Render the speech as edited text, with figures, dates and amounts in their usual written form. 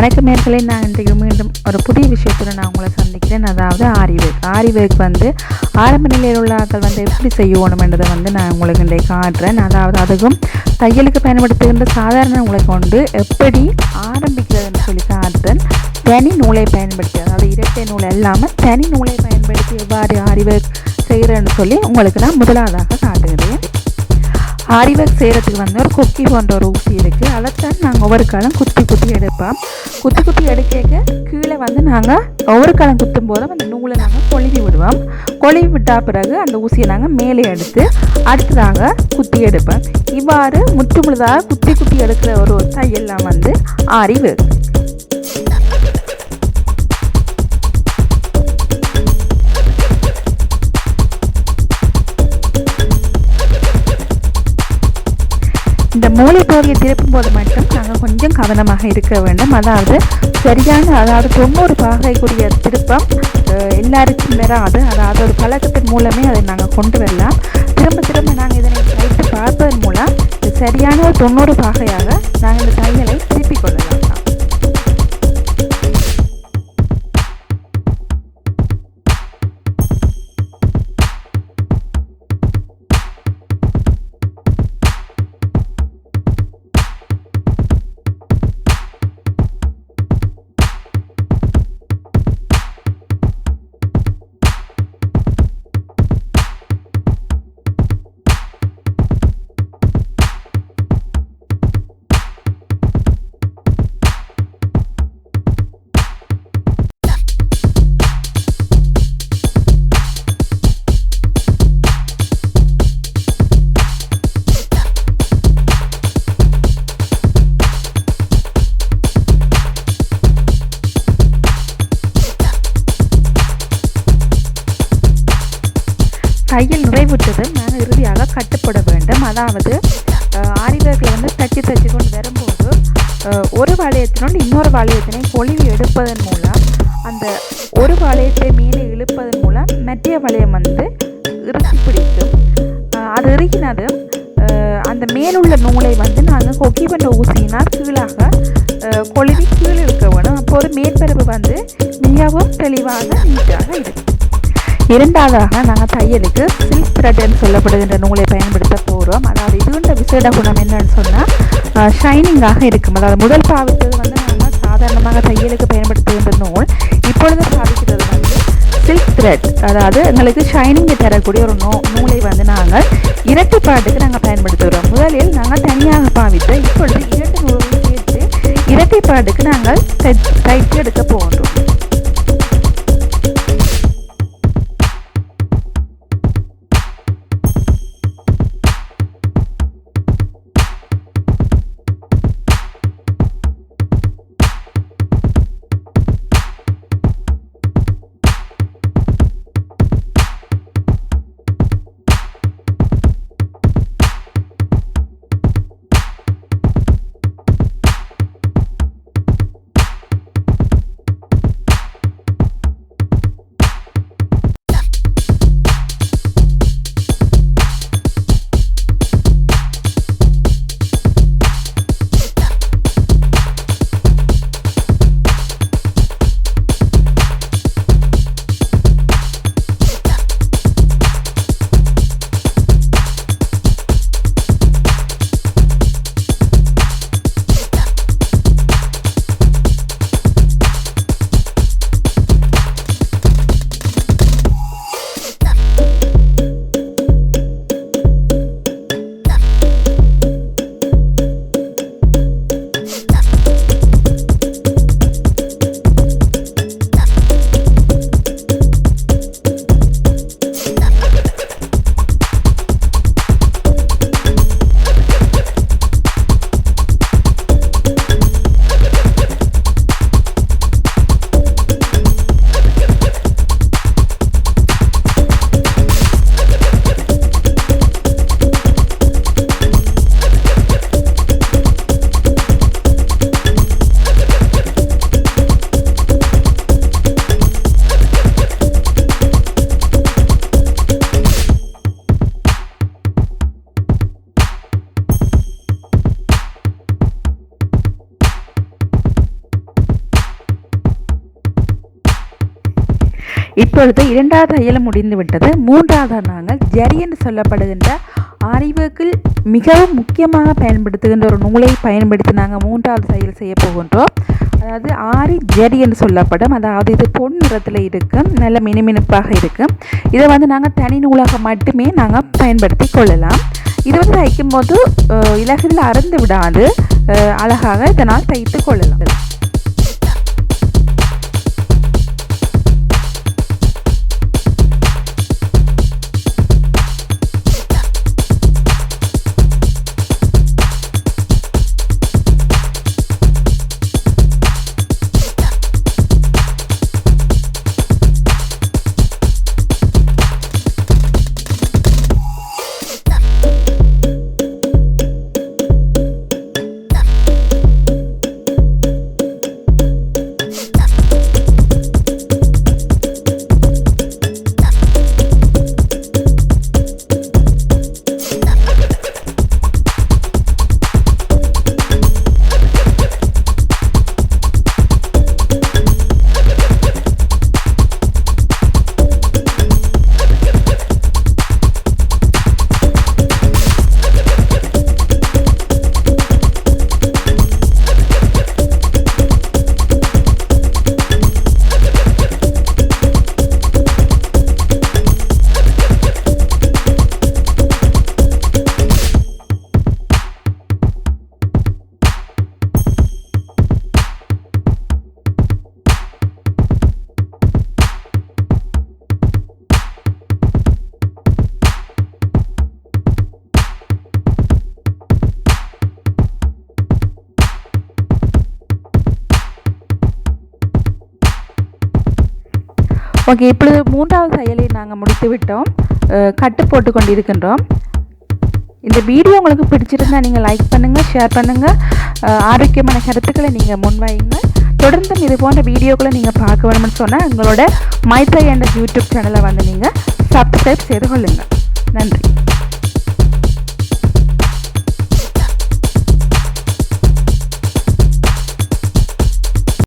வணக்கம் நேயர்களே, நான் இன்றைக்கு மீண்டும் ஒரு புதிய விஷயத்தில் நான் உங்களை சந்திக்கிறேன். அதாவது ஆரி ஒர்க் வந்து ஆரம்ப நிலையில் உள்ள ஆட்கள் வந்து எப்படி செய்யணுமென்றதை நான் உங்களுக்கு இன்றைக்கு காட்டுறேன். அதாவது அதுக்கும் தையலுக்கு பயன்படுத்துகின்ற சாதாரண நூலை கொண்டு எப்படி ஆரம்பிக்கிறதுன்னு சொல்லி காட்டுறேன். தனி நூலை பயன்படுத்தி, அதாவது இரட்டை நூல் இல்லாமல் தனி நூலை பயன்படுத்தி எவ்வாறு ஆரி ஒர்க் செய்கிறேன்னு சொல்லி உங்களுக்கு நான் முதலாவதாக காட்டுகிறேன். ஆரி ஒர்க் செய்கிறதுக்கு ஒரு கொக்கி போன்ற ஒரு ஊசி இருக்குது. அதைத்தான் நாங்கள் ஒவ்வொரு காலம் குத்தி எடுப்போம். குத்தி எடுக்க கீழே நாங்கள் ஒவ்வொரு காலம் குத்தும் போதும் அந்த நூலை நாங்கள் கொழுவி விடுவோம். கொழுவி விட்டால் பிறகு அந்த ஊசியை நாங்கள் மேலே எடுத்து அடுத்ததாக குத்தி எடுப்போம். இவ்வாறு முற்றுமுழுதாக குத்தி எடுக்கிற ஒரு தையெல்லாம் ஆரி ஒர்க். இந்த மூளை பகுதியை திருப்பும் போது மட்டும் நாங்கள் கொஞ்சம் கவனமாக இருக்க வேண்டும். அதாவது சரியான 90 பாகைக்குரிய திருப்பம் எல்லாருக்கும் வராது. அதாவது ஒரு பழக்கத்தின் மூலமே அதை நாங்கள் கொண்டு வரலாம். திரும்ப நாங்கள் இதனை வைத்து பார்ப்பதன் மூலம் சரியான ஒரு 90 பாகையாக நாங்கள் இந்த தையலை திருப்பிக் கொள்ளலாம். தையல் நிறைவுற்றது நாங்கள் இறுதியாக கட்டுப்பட வேண்டும். அதாவது ஆரி ஒர்க்கில் தச்சு கொண்டு வரும்போது ஒரு வளையத்தினோடு இன்னொரு வளையத்தினை கொழுவி எடுப்பதன் மூலம் அந்த ஒரு வளையத்தை மேலே இழுப்பதன் மூலம் மற்ற வளையம் இறுக்கி பிடிக்கும். அது இறுக்கினது அந்த மேலுள்ள நூலை நாங்கள் கொக்கி பண்ண ஊசியினால் கீழாக கொழுவி கீழ் இழுக்க வேணும். அப்போது மேற்பரப்பு மிகவும் தெளிவாக நீட்டாக இருக்கும். இரண்டாவதாக நாங்கள் தையலுக்கு சில்க் த்ரெட்னு சொல்லப்படுகின்ற நூலை பயன்படுத்த போகிறோம். அதாவது இதுன்ற விசேட குணம் என்னன்னு சொன்னால் ஷைனிங்காக இருக்கும். அதாவது முதல் பாவித்தது நாங்கள் சாதாரணமாக தையலுக்கு பயன்படுத்துகின்ற நூல். இப்பொழுது பாவிக்கிறது சில்க் த்ரெட். அதாவது எங்களுக்கு ஷைனிங்கை தரக்கூடிய ஒரு நூலை நாங்கள் இரட்டைப்பாட்டுக்கு நாங்கள் பயன்படுத்துகிறோம். முதலில் நாங்கள் தனியாக பாவித்து இப்பொழுது 2 நூல்களை சேர்த்து இரட்டைப்பாட்டுக்கு நாங்கள் தைத்து எடுக்க போகின்றோம். இப்பொழுது 2வது தையல் முடிந்து விட்டது. 3வது நாங்கள் ஜரி என்று சொல்லப்படுகின்ற ஆரிவர்க்கில் மிகவும் முக்கியமாக பயன்படுத்துகின்ற ஒரு நூலை பயன்படுத்தி நாங்கள் 3வது தையல் செய்ய போகின்றோம். அதாவது ஆரி ஜரி என்று சொல்லப்படும். அதாவது இது பொன் நிறத்தில் இருக்கும், நல்ல மினுமினுப்பாக இருக்கும். இதை நாங்கள் தனி நூலாக மட்டுமே நாங்கள் பயன்படுத்தி கொள்ளலாம். இது தைக்கும் போது இலகுவில் அறுந்து விடாது, அழகாக இதனால் தைத்து கொள்ளலாம். ஓகே, இப்பொழுது 3வது தையலை நாங்கள் முடித்து விட்டோம். கட்டு போட்டு கொண்டிருக்கின்றோம். இந்த வீடியோ உங்களுக்கு பிடிச்சிருந்தால் நீங்கள் லைக் பண்ணுங்கள், ஷேர் பண்ணுங்கள், ஆரோக்கியமான கருத்துக்களை நீங்கள் முன்வையுங்கள். தொடர்ந்தும் இது போன்ற வீடியோக்களை நீங்கள் பார்க்க வேணும்னு சொன்னால் எங்களோட மைத்ரை என்ற யூடியூப் சேனலை நீங்கள் சப்ஸ்கிரைப் செய்து கொள்ளுங்கள். நன்றி.